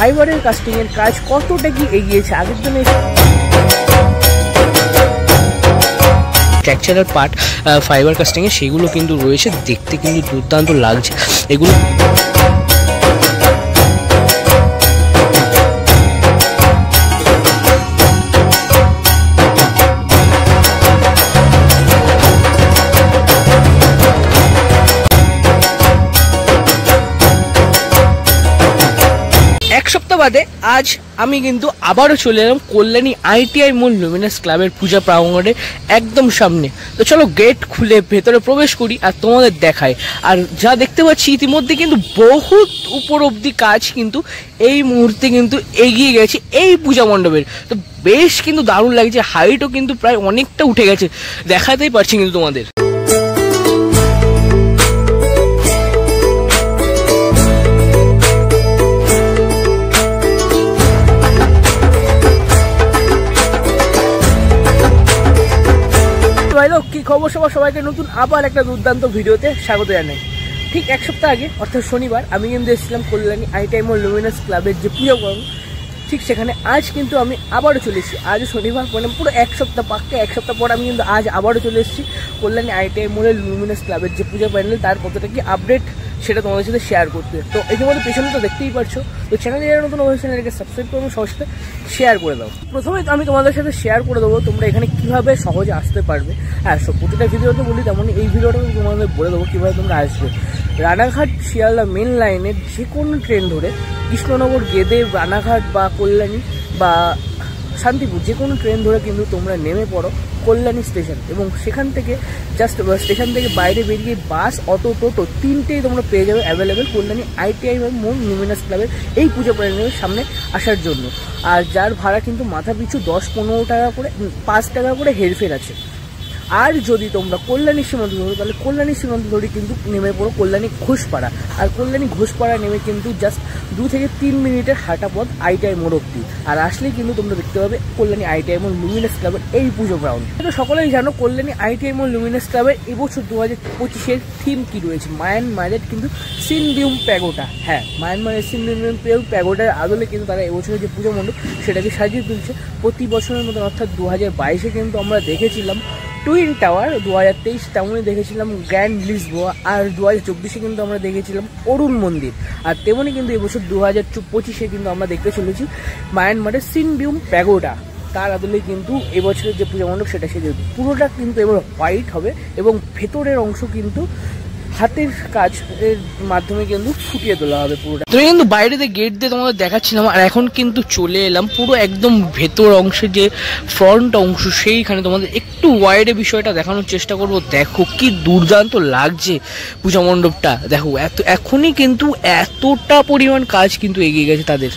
ফাইবারের কাস্টিং এর কাজ কতটা কি এগিয়েছে আগের জন্য। স্ট্রাকচারাল পার্ট ফাইবার কাস্টিং এ সেগুলো কিন্তু রয়েছে, দেখতে কিন্তু দুর্দান্ত লাগছে এগুলো। এক সপ্তাহ বাদে আজ আমি কিন্তু আবারও চলে এলাম কল্যাণী ITI মল লুমিনাস ক্লাবের পূজা প্রাঙ্গণের একদম সামনে। তো চলো গেট খুলে ভেতরে প্রবেশ করি আর তোমাদের দেখাই। আর যা দেখতে পাচ্ছি ইতিমধ্যে কিন্তু বহুত উপর অব্দি কাজ কিন্তু এই মুহূর্তে কিন্তু এগিয়ে গেছে এই পূজা মণ্ডপের। তো বেশ কিন্তু দারুণ লাগছে, হাইটও কিন্তু প্রায় অনেকটা উঠে গেছে, দেখাতেই পারছি কিন্তু তোমাদের। কি খবর সবাইকে নতুন আবার একটা দুর্দান্ত ভিডিওতে স্বাগত জানাই। ঠিক এক সপ্তাহ আগে অর্থাৎ শনিবার আমি কিন্তু এসেছিলাম কল্যাণী ITI মল লুমিনাস ক্লাবের যে পূজা করুন, ঠিক সেখানে আজ কিন্তু আমি আবারও চলে এসেছি। আজ শনিবার মানে পুরো এক সপ্তাহ পাক্কা এক সপ্তাহ পর আমি কিন্তু আজ আবারও চলে এসেছি কল্যাণী ITI মলের লুমিনাস ক্লাবের যে পূজা প্যান্ডেল তার কতটা কি আপডেট সেটা তোমাদের সাথে শেয়ার করতে। তো ইতিমধ্যে পেছনে তো দেখতেই পারছো। তো চ্যানেলে যারা নতুন অবশ্যই চ্যানেলকে সাবস্ক্রাইব করবো, সবার সাথে শেয়ার করে দাও। প্রথমে আমি তোমাদের সাথে শেয়ার করে দেবো তোমরা এখানে কীভাবে সহজে আসতে পারবে। হ্যাঁ, প্রতিটা ভিডিওতে বলি তেমনই এই ভিডিওটা তোমাদের বলে দেবো কীভাবে তোমরা আসবে। রানাঘাট শিয়ালদা মেন লাইনের যে কোনো ট্রেন ধরে কৃষ্ণনগর গেদে রানাঘাট বা কল্যাণী বা শান্তিপুর যে কোনো ট্রেন ধরে কিন্তু তোমরা নেমে পড়ো কল্যাণী স্টেশন, এবং সেখান থেকে জাস্ট স্টেশন থেকে বাইরে বেরিয়ে বাস অটো টোটো তিনটেই তোমরা পেয়ে যাবে অ্যাভেলেবেল কল্যাণী ITI মল লুমিনাস ক্লাবের এই পুজো প্যান্ডেলের সামনে আসার জন্য। আর যার ভাড়া কিন্তু মাথা পিছু 10-15 টাকা করে, 5 টাকা করে হেরফের আছে। আর যদি তোমরা কল্যাণী সীমান্ত ধরো তাহলে কল্যাণী সীমান্ত ধরে কিন্তু নেমে পড়ো কল্যাণী ঘোষপাড়া। আর কল্যাণী ঘোষপাড়া নেমে কিন্তু জাস্ট 2 থেকে 3 মিনিটের হাঁটা পথ ITI মোড় অব্দি। আর আসলেই কিন্তু তোমরা দেখতে পাবে কল্যাণী ITI মল লুমিনাস ক্লাবের এই পুজো গ্রাউন্ড। তো সকলেই জানো কল্যাণী ITI মল লুমিনাস ক্লাবের এবছর 2025-এর থিম কি রয়েছে, মায়ানমারের কিন্তু সিনবিউম প্যাগোডা। হ্যাঁ, মায়ানমারের সিনবিউম প্যাগোডার আদলে কিন্তু তারা এবছরের যে পুজো মণ্ডপ সেটাকে সাজিয়ে তুলছে। প্রতি বছরের মতন অর্থাৎ 2022-এ কিন্তু আমরা দেখেছিলাম টুইন টাওয়ার, 2023 তেমনই দেখেছিলাম গ্র্যান্ড লিসবোয়া, আর 2024-এ কিন্তু আমরা দেখেছিলাম অরুণ মন্দির। আর তেমনই কিন্তু এবছর 2025-এ কিন্তু আমরা দেখতে চলেছি মায়ানমারের সিনবিউম প্যাগোডা। তার আদলে কিন্তু এবছরের যে পূজা মণ্ডপ সেটা সেজে পুরোটা কিন্তু এবার হোয়াইট হবে, এবং ভেতরের অংশ কিন্তু হাতের কাজ এর মাধ্যমে কিন্তু ফুটিয়ে তোলা হবে পুরোটা। তো কিন্তু বাইরে দিয়ে গেট দিয়ে তোমাদের দেখাচ্ছিলাম, আর এখন কিন্তু চলে এলাম পুরো একদম ভেতর অংশে যে ফ্রন্ট অংশ সেইখানে তোমাদের একটু ওয়াইডে বিষয়টা দেখানোর চেষ্টা করব। দেখো কি দুর্দান্ত লাগছে পূজা মণ্ডপটা, দেখো এখনই কিন্তু এতটা পরিমাণ কাজ কিন্তু এগিয়ে গেছে তাদের,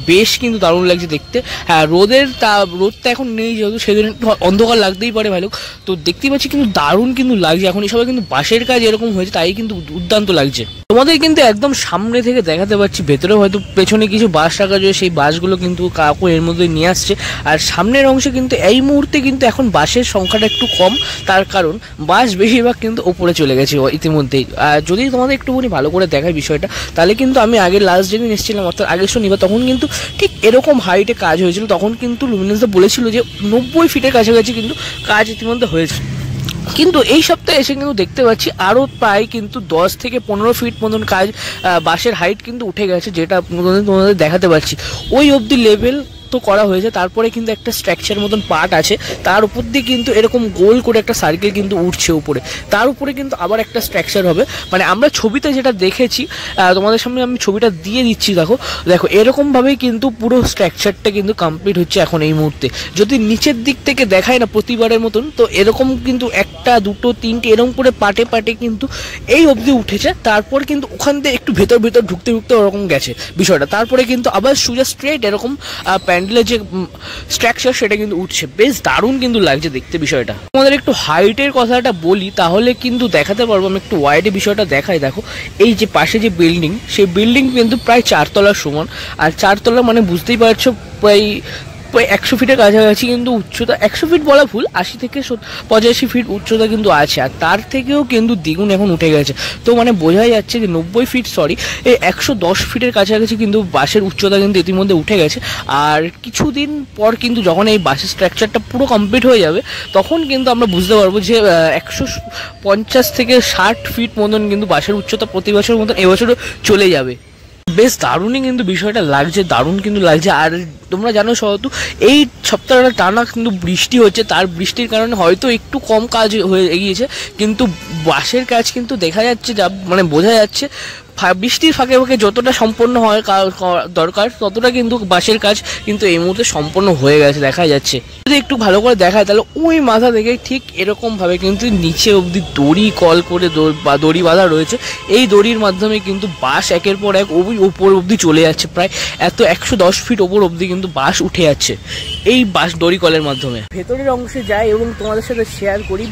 বেশ কিন্তু দারুণ লাগছে দেখতে। হ্যাঁ, রোদটা এখন নেই যেহেতু সেদিন একটু অন্ধকার লাগতেই পারে ভালো। তো দেখতেই পাচ্ছি কিন্তু দারুণ কিন্তু লাগছে। এখন এই সবাই কিন্তু বাসের কাজ এরকম হয়েছে তাই কিন্তু দুর্দান্ত লাগছে। তোমাদের কিন্তু একদম সামনে থেকে দেখাতে পারছি, ভেতরে হয়তো পেছনে কিছু বাস রাখা যায়, সেই বাসগুলো কিন্তু কাকু এর মধ্যে নিয়ে আসছে। আর সামনের অংশে কিন্তু এই মুহূর্তে কিন্তু এখন বাসের সংখ্যাটা একটু কম, তার কারণ বাস বেশিরভাগ কিন্তু ওপরে চলে গেছে ইতিমধ্যেই। আর যদি তোমাদের একটুখানি ভালো করে দেখায় বিষয়টা, তাহলে কিন্তু আমি আগে লাস্ট যেদিন এসেছিলাম অর্থাৎ আগের শনিবার, তখন কিন্তু ঠিক এরকম হাইটে কাজ হয়েছিল। তখন কিন্তু লুমিনাসদা বলেছিল যে 90 ফিটের কাছাকাছি কিন্তু কাজ ইতিমধ্যে হয়েছে। কিন্তু এই সপ্তাহে এসে কিন্তু দেখতে পাচ্ছি আরও প্রায় কিন্তু 10 থেকে 15 ফিট মতন কাজ বাসের হাইট কিন্তু উঠে গেছে, যেটা তোমাদের দেখাতে পারছি ওই অবধি লেভেল তো করা হয়েছে। তারপরে কিন্তু একটা স্ট্রাকচার মতন পার্ট আছে, তার উপর দিয়ে কিন্তু এরকম গোল করে একটা সার্কেল কিন্তু উঠছে উপরে, তার উপরে কিন্তু আবার একটা স্ট্রাকচার হবে। মানে আমরা ছবিতে যেটা দেখেছি, তোমাদের সামনে আমি ছবিটা দিয়ে দিচ্ছি, দেখো এরকমভাবেই কিন্তু পুরো স্ট্রাকচারটা কিন্তু কমপ্লিট হচ্ছে এখন এই মুহূর্তে। যদি নিচের দিক থেকে দেখায় না প্রতিবারের মতন, তো এরকম কিন্তু 1, 2, 3 এরকম করে পাটে পাটে কিন্তু এই অবধি উঠেছে। তারপর কিন্তু ওখান থেকে একটু ভেতর ঢুকতে ওরকম গেছে বিষয়টা, তারপরে কিন্তু আবার সোজা স্ট্রেট এরকম প্যান্ডেলের যে স্ট্রাকচার সেটা কিন্তু উঠছে। বেশ দারুণ কিন্তু লাগছে দেখতে বিষয়টা। আমাদের একটু হাইটের কথাটা বলি তাহলে কিন্তু দেখাতে পারবো, আমি একটু ওয়াইডে বিষয়টা দেখাই। দেখো এই যে পাশে যে বিল্ডিং, সেই বিল্ডিং কিন্তু প্রায় 4 তলার সমান। আর 4 তলা মানে বুঝতেই পারছো প্রায় 100 ফিটের কাছাকাছি কিন্তু উচ্চতা, 100 ফিট বলা ভুল, 80 থেকে 85 ফিট উচ্চতা কিন্তু আছে, আর তার থেকেও কিন্তু দ্বিগুণ এখন উঠে গেছে। তো মানে বোঝাই যাচ্ছে যে 90 ফিট এই 110 ফিটের কাছাকাছি কিন্তু বাসের উচ্চতা কিন্তু ইতিমধ্যে উঠে গেছে। আর কিছুদিন পর কিন্তু যখন এই বাসের স্ট্রাকচারটা পুরো কমপ্লিট হয়ে যাবে তখন কিন্তু আমরা বুঝতে পারবো যে 150 থেকে 60 ফিট মতন কিন্তু বাসের উচ্চতা প্রতি বছর মতন এবছরও চলে যাবে। বেশ দারুণই কিন্তু বিষয়টা লাগছে, দারুণ কিন্তু লাগছে। আর তোমরা জানো সহতু এই সপ্তাহটা টানা কিন্তু বৃষ্টি হচ্ছে, তার বৃষ্টির কারণে হয়তো একটু কম কাজ হয়ে এগিয়েছে, কিন্তু বাসের কাজ কিন্তু দেখা যাচ্ছে, যা মানে বোঝা যাচ্ছে বৃষ্টির ফাঁকে ফাঁকে যতটা সম্পন্ন হয় দরকার ততটা কিন্তু বাসের কাজ কিন্তু এই মুহূর্তে সম্পন্ন হয়ে গেছে দেখা যাচ্ছে। যদি একটু ভালো করে দেখায় তাহলে ওই মাথা থেকে ঠিক এরকমভাবে কিন্তু নিচে অবধি দড়ি কল করে দড়ি বাঁধা রয়েছে। এই দড়ির মাধ্যমে কিন্তু বাস একের পর এক ওপর অবধি চলে যাচ্ছে, প্রায় 110 ফিট ওপর অবধি কিন্তু বাস উঠে যাচ্ছে এই বাস দড়ি কলের মাধ্যমে। ভেতরের অংশে যাই এবং তোমাদের সাথে শেয়ার করি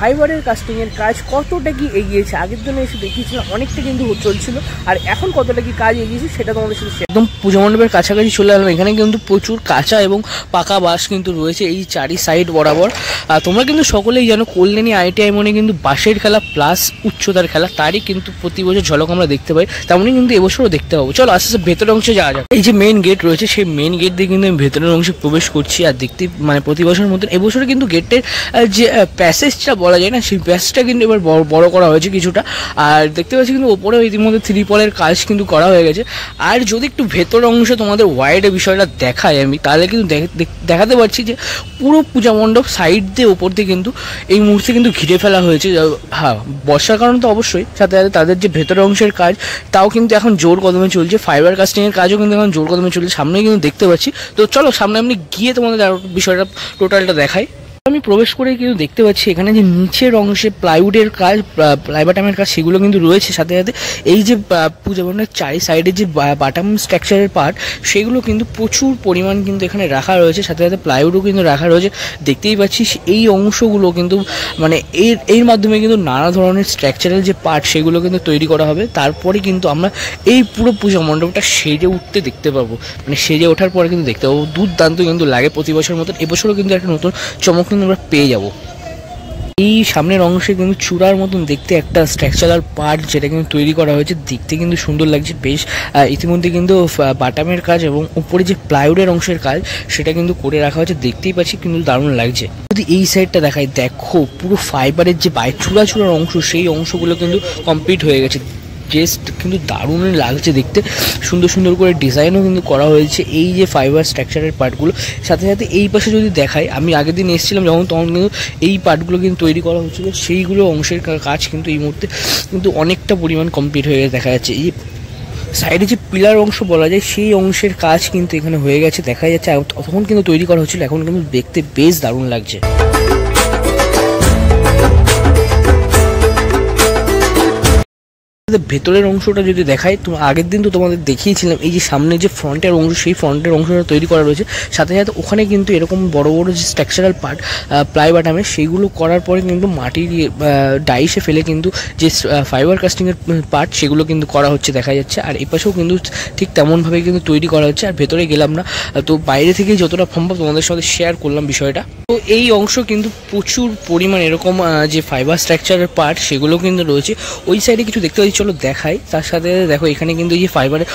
ফাইবারের কাস্টিংয়ের কাজ কতটা কি এগিয়েছে। আগের দিনে এসে দেখিয়েছিলাম অনেকটা কিন্তু চলছিল, আর এখন কতটা কি কাজ এগিয়েছে সেটা তোমাদের সাথে একদম পুজো মণ্ডপের কাছাকাছি চলে এলাম। এখানে কিন্তু প্রচুর কাঁচা এবং পাকা বাস কিন্তু রয়েছে এই চারি সাইড বরাবর। আর তোমরা কিন্তু সকলেই জানো কল্যাণী ITI মনে কিন্তু বাসের খেলা প্লাস উচ্চতার খেলা, তারই কিন্তু প্রতি বছর ঝলক আমরা দেখতে পাই, তেমনই কিন্তু এবছরও দেখতে পাবো। চলো আস্তে আস্তে ভেতরের অংশে যাওয়া যাক। এই যে মেন গেট রয়েছে সেই মেন গেট দিয়ে কিন্তু আমি ভেতরের অংশে প্রবেশ করছি, আর দেখতে মানে প্রতি বছরের মতন এবছরে কিন্তু গেটের যে প্যাসেজটা বলা যায় না সেই প্যাসেজটা কিন্তু এবার বড় করা হয়েছে কিছুটা। আর দেখতে পাচ্ছি কিন্তু ওপরেও ইতিমধ্যে 3 পলের কাজ কিন্তু করা হয়ে গেছে। আর যদি একটু ভেতরের অংশে তোমাদের ওয়াইডে বিষয়টা দেখাই আমি, তাহলে কিন্তু দেখাতে পারছি যে পুরো পূজা মণ্ডপ সাইড দিয়ে ওপর দিয়ে কিন্তু এই মুহূর্তে কিন্তু ঘিরে ফেলা হয়েছে। হ্যাঁ, বর্ষার কারণে তো অবশ্যই, সাথে সাথে তাদের যে ভেতরের অংশের কাজ তাও কিন্তু এখন জোর কদমে চলছে, ফাইবার কাস্টিংয়ের কাজও কিন্তু এখন জোর কদমে চলছে, সামনে কিন্তু দেখতে পাচ্ছি। তো চলো সামনে আমি গিয়ে তোমাদের আরো বিষয়টা টোটালটা দেখাই। আমি প্রবেশ করে কিন্তু দেখতে পাচ্ছি এখানে যে নিচের অংশে প্লাইউডের কাজ, প্লাইবাটামের কাজ সেগুলো কিন্তু রয়েছে, সাথে সাথে এই যে পূজা মণ্ডপের চারি সাইডে যে বাটাম স্ট্রাকচারের পার্ট সেগুলো কিন্তু প্রচুর পরিমাণ কিন্তু এখানে রাখা রয়েছে, সাথে সাথে প্লাইউডও কিন্তু রাখা রয়েছে। দেখতেই পাচ্ছি এই অংশগুলো কিন্তু মানে এর মাধ্যমে কিন্তু নানা ধরনের স্ট্রাকচারাল যে পার্ট সেগুলো কিন্তু তৈরি করা হবে। তারপরে কিন্তু আমরা এই পুরো পূজা মণ্ডপটা সেজে উঠতে দেখতে পাবো, মানে সেজে ওঠার পরে কিন্তু দেখতে পাবো দুর্দান্ত কিন্তু লাগে প্রতি বছরের মতন। এবছরও কিন্তু একটা নতুন চমক আমরা পেয়ে যাব। এই সামনের অংশে কিন্তু চূড়ার মতন দেখতে একটা স্ট্রাকচারাল পার্ট যেটা কিন্তু তৈরি করা হয়েছে, দেখতে কিন্তু সুন্দর লাগছে বেশ। ইতিমধ্যে কিন্তু বাটামের কাজ এবং উপরে যে প্লাইউডের অংশের কাজ সেটা কিন্তু করে রাখা হয়েছে, দেখতেই পাচ্ছি কিন্তু দারুণ লাগছে। যদি এই সাইডটা দেখাই, দেখো পুরো ফাইবারের যে চূড়ার অংশ সেই অংশগুলো কিন্তু কমপ্লিট হয়ে গেছে, জাস্ট কিন্তু দারুণ লাগছে দেখতে। সুন্দর সুন্দর করে ডিজাইনও কিন্তু করা হয়েছে এই যে ফাইবার স্ট্রাকচারের পার্টগুলো। সাথে সাথে এই পাশে যদি দেখাই, আমি আগের দিন এসেছিলাম যখন, তখন কিন্তু এই পার্টগুলো কিন্তু তৈরি করা হচ্ছিলো, সেইগুলো অংশের কাজ কিন্তু এই মুহূর্তে কিন্তু অনেকটা পরিমাণ কমপ্লিট হয়ে গেছে দেখা যাচ্ছে। এই সাইডে যে পিলার অংশ বলা যায় সেই অংশের কাজ কিন্তু এখানে হয়ে গেছে দেখা যাচ্ছে, তখন কিন্তু তৈরি করা হচ্ছিলো, এখন কিন্তু দেখতে বেশ দারুণ লাগছে। ভেতরের অংশটা যদি দেখাই, তোমার আগের দিন তো তোমাদের দেখিয়েছিলাম এই যে সামনে যে ফ্রন্টের অংশ সেই ফ্রন্টের অংশটা তৈরি করা রয়েছে, সাথে সাথে ওখানে কিন্তু এরকম বড় বড় যে স্ট্রাকচারাল পার্ট প্লাই বাটামের সেইগুলো করার পরে কিন্তু মাটির ডাইসে ফেলে কিন্তু যে ফাইবার কাস্টিংয়ের পার্ট সেগুলো কিন্তু করা হচ্ছে দেখা যাচ্ছে। আর এই পাশেও কিন্তু ঠিক তেমনভাবে কিন্তু তৈরি করা হচ্ছে। আর ভেতরে গেলাম না, তো বাইরে থেকে যতটা সম্ভব তোমাদের সাথে শেয়ার করলাম বিষয়টা। তো এই অংশ কিন্তু প্রচুর পরিমাণ এরকম যে ফাইবার স্ট্রাকচারের পার্ট সেগুলো কিন্তু রয়েছে। ওই সাইডে কিছু দেখতে পাচ্ছি, চলো দেখাই। তার সাথে দেখো এখানে কিন্তু এই যে ফাইবারের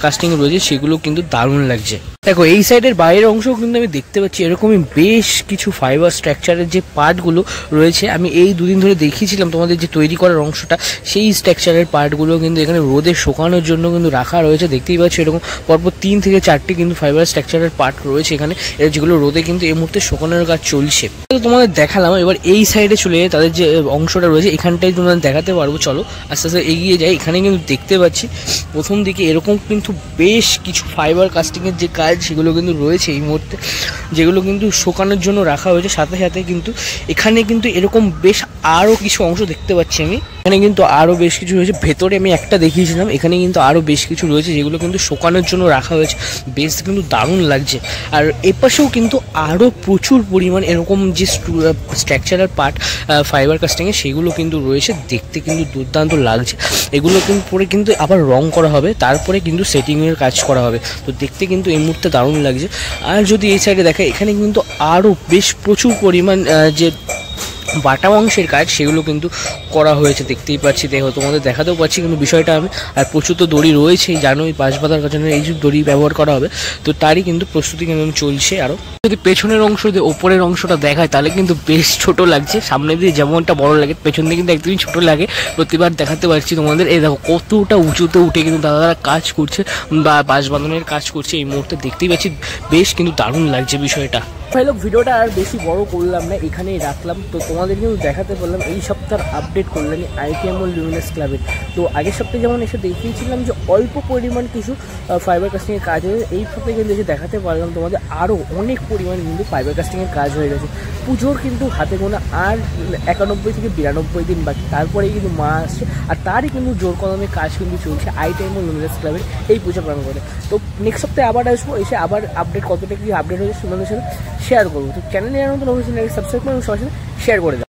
কাস্টিং রয়েছে সেগুলো কিন্তু দারুণ লাগছে। দেখো এই সাইডের বাইরের অংশও কিন্তু আমি দেখতে পাচ্ছি এরকমই বেশ কিছু ফাইবার স্ট্রাকচারের যে পার্টগুলো রয়েছে। আমি এই দুদিন ধরে দেখিয়েছিলাম তোমাদের যে তৈরি করার অংশটা, সেই স্ট্রাকচারের পার্টগুলো কিন্তু এখানে রোদে শুকানোর জন্য কিন্তু রাখা রয়েছে। দেখতেই পাচ্ছি এরকম পরপর 3 থেকে 4টি কিন্তু ফাইবার স্ট্রাকচারের পার্ট রয়েছে এখানে, যেগুলো রোদে কিন্তু এই মুহূর্তে শুকানোর কাজ চলছে। তো তোমাদের দেখালাম, এবার এই সাইডে চলে যায় তাদের যে অংশটা রয়েছে এখানটাই তোমাদের দেখাতে পারবো। চলো আস্তে আস্তে এগিয়ে যাই। এখানে কিন্তু দেখতে পাচ্ছি প্রথম দিকে এরকম কিন্তু বেশ কিছু ফাইবার কাস্টিংয়ের যে কাজ সেগুলো কিন্তু রয়েছে এই মুহূর্তে, যেগুলো কিন্তু শুকানোর জন্য রাখা হয়েছে। সাথে সাথে কিন্তু এখানে কিন্তু এরকম বেশ আরও কিছু অংশ দেখতে পাচ্ছি আমি, এখানে কিন্তু আরও বেশ কিছু রয়েছে। ভেতরে আমি একটা দেখিয়েছিলাম, এখানে কিন্তু আরও বেশ কিছু রয়েছে যেগুলো কিন্তু শুকানোর জন্য রাখা হয়েছে, বেশ কিন্তু দারুণ লাগছে। আর এপাশেও কিন্তু আরও প্রচুর পরিমাণ এরকম যে স্ট্রাকচারাল পার্ট ফাইবার কাস্টিংয়ে সেগুলো কিন্তু রয়েছে, দেখতে কিন্তু দুর্দান্ত লাগছে। এগুলো কিন্তু পরে কিন্তু আবার রং করা হবে, তারপরে কিন্তু সেটিংয়ের কাজ করা হবে। তো দেখতে কিন্তু এই মুহূর্তে মুহূর্তে দারুণ লাগছে। আর যদি এই সাইডে দেখা, এখানে কিন্তু আরও বেশ প্রচুর পরিমাণ যে বাটা মাংসের কাজ সেগুলো কিন্তু করা হয়েছে, দেখতেই পাচ্ছি, তোমাদের দেখাতেও পাচ্ছি কিন্তু বিষয়টা আমি। আর প্রচুর তো দড়ি রয়েছেই, জানোই বাঁশ বাঁধার জন্য এই যে দড়ি ব্যবহার করা হবে, তো তারই কিন্তু প্রস্তুতি কিন্তু চলছে। আরও যদি পেছনের অংশ দিয়ে ওপরের অংশটা দেখায় তাহলে কিন্তু বেশ ছোট লাগছে, সামনে দিয়ে যেমনটা বড় লাগে পেছন দিয়ে কিন্তু একদমই ছোট লাগে। প্রতিবার দেখাতে পারছি তোমাদের, এই দেখো কতটা উঁচুতে উঠে কিন্তু দাদারা কাজ করছে বা বাঁশ বাঁধানোর কাজ করছে এই মুহূর্তে, দেখতেই পাচ্ছি, বেশ কিন্তু দারুণ লাগছে বিষয়টা। ভাই লোক, ভিডিওটা আর বেশি বড় করলাম না, এখানেই রাখলাম। তো তোমাদের কিন্তু দেখাতে পারলাম এই সপ্তাহের আপডেট কল্যাণী ITM মল লুমিনাস ক্লাবের। তো আগের সপ্তাহে যেমন এসে দেখিয়েছিলাম যে অল্প পরিমাণ কিছু ফাইবার কাস্টিংয়ের কাজ হয়েছে, এই সপ্তাহে কিন্তু এসে দেখাতে পারলাম তোমাদের আরও অনেক পরিমাণ কিন্তু ফাইবার কাস্টিংয়ের কাজ হয়ে গেছে। পুজোর কিন্তু হাতে গোনা আর 91 থেকে 92 দিন বাকি, তারপরেই কিন্তু মা আসছে। আর তারই কিন্তু জোর কদমে কাজ কিন্তু চলছে ITM মল লুমিনাস ক্লাবের এই পুজো প্রাঙ্গণে। তো নেক্সট সপ্তাহে আবার আসবো, এসে আবার আপডেট কতটা কি আপডেট হয়েছে তোমাদের সাথে শেয়ার করবো। তো চ্যানেলে নতুন অবশ্যই সাবস্ক্রাইব করে সবার সাথে শেয়ার করে দেবো।